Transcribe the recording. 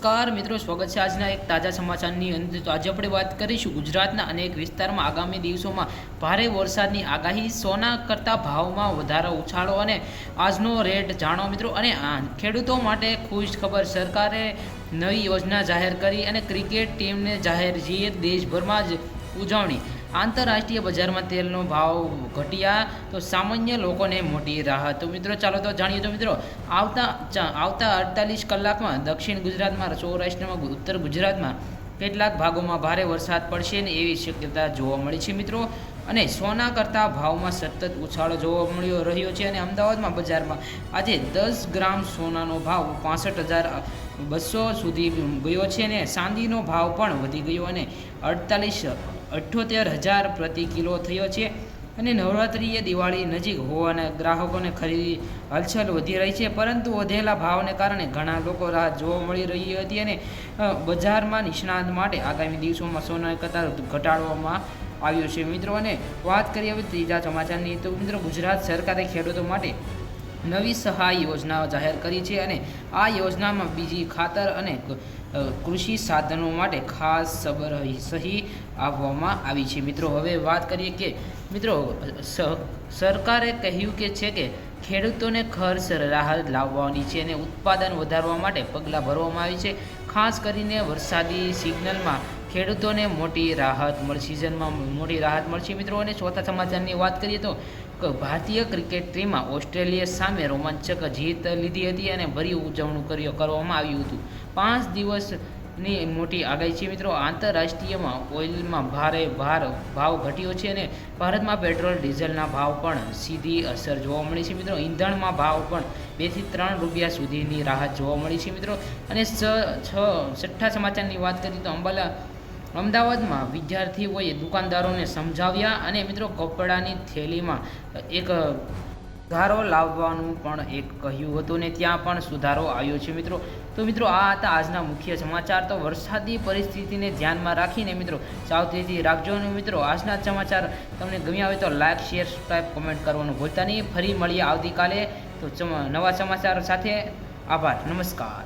નમસ્કાર મિત્રો, સ્વાગત છે આજના એક તાજા સમાચારની અંદર। તો આજે આપણે વાત કરીશું ગુજરાતના અનેક વિસ્તારમાં આગામી દિવસોમાં ભારે વરસાદની આગાહી, સોના કરતા ભાવમાં વધારો, ઉછાળો અને આજનો રેટ જાણો મિત્રો। અને ખેડૂતો માટે ખુશ ખબર, સરકારે નવી યોજના જાહેર કરી અને ક્રિકેટ ટીમને જાહેર જીત, દેશભરમાં જ ઉજવણી। આંતરરાષ્ટ્રીય બજારમાં તેલનો ભાવ ઘટ્યા તો સામાન્ય લોકોને મોટી રાહત। તો મિત્રો ચાલો તો જાણીએ। તો મિત્રો આવતા 48 કલાકમાં દક્ષિણ ગુજરાતમાં, સૌરાષ્ટ્રમાં, ઉત્તર ગુજરાતમાં કેટલાક ભાગોમાં ભારે વરસાદ પડશે ને એવી શક્યતા જોવા મળી છે મિત્રો। અને સોના કરતાં ભાવમાં સતત ઉછાળો જોવા મળ્યો રહ્યો છે। અને અમદાવાદમાં બજારમાં આજે 10 ગ્રામ સોનાનો ભાવ 65,200 સુધી ગયો છે અને ચાંદીનો ભાવ પણ વધી ગયો અને 78,000 પ્રતિ કિલો થયો છે। અને નવરાત્રિએ દિવાળી નજીક હોવાના ગ્રાહકોને ખરીદી હલચલ વધી રહી છે, પરંતુ વધેલા ભાવને કારણે ઘણા લોકો રાહ જોવા મળી રહી હતી। અને બજારમાં નિષ્ણાત માટે આગામી દિવસોમાં સોના કતાર ઘટાડવામાં આવ્યો છે મિત્રો। અને વાત કરીએ હવે ત્રીજા સમાચારની, તો મિત્રો ગુજરાત સરકારે ખેડૂતો માટે નવી સહાય યોજના જાહેર કરી છે અને આ યોજનામાં બીજી ખાતર અને કૃષિ સાધનો માટે ખાસ સહી આપવામાં આવી છે મિત્રો। હવે વાત કરીએ કે મિત્રો સરકારે કહ્યું છે કે ખેડૂતોને ખર્ચ રાહત લાવવાની છે અને ઉત્પાદન વધારવા માટે પગલાં ભરવામાં આવી છે। ખાસ કરીને વરસાદી સિઝનમાં ખેડૂતોને મોટી રાહત મળશે મિત્રો। અને ચોથા સમાચારની વાત કરીએ તો ભારતીય ક્રિકેટ ટીમમાં ઓસ્ટ્રેલિયા સામે રોમાંચક જીત લીધી હતી અને ભરી ઉજવણી કરવામાં આવ્યું હતું। 5 દિવસની મોટી આગાહી છે મિત્રો। આંતરરાષ્ટ્રીયમાં ઓઇલમાં ભાવ ઘટ્યો છે અને ભારતમાં પેટ્રોલ ડીઝલના ભાવ પણ સીધી અસર જોવા મળી છે મિત્રો। ઈંધણમાં ભાવ પણ 2 થી 3 રૂપિયા સુધીની રાહત જોવા મળી છે મિત્રો। અને છઠ્ઠા સમાચારની વાત કરીએ તો અમદાવાદમાં વિદ્યાર્થીઓએ દુકાનદારોને સમજાવ્યા અને મિત્રો કપડાની થેલીમાં એક સુધારો લાવવાનું પણ કહ્યું હતું ને ત્યાં પણ સુધારો આવ્યો છે મિત્રો। તો મિત્રો આ હતા આજના મુખ્ય સમાચાર। તો વરસાદી પરિસ્થિતિને ધ્યાનમાં રાખીને મિત્રો સાવચેતી રાખજો અને મિત્રો આજના સમાચાર તમને ગમ્યા હોય તો લાઇક, શેર, સબસ્ક્રાઈબ, કમેન્ટ કરવાનું ભૂલતા નહીં। ફરી મળીએ આવતીકાલે તો નવા સમાચાર સાથે। આભાર, નમસ્કાર।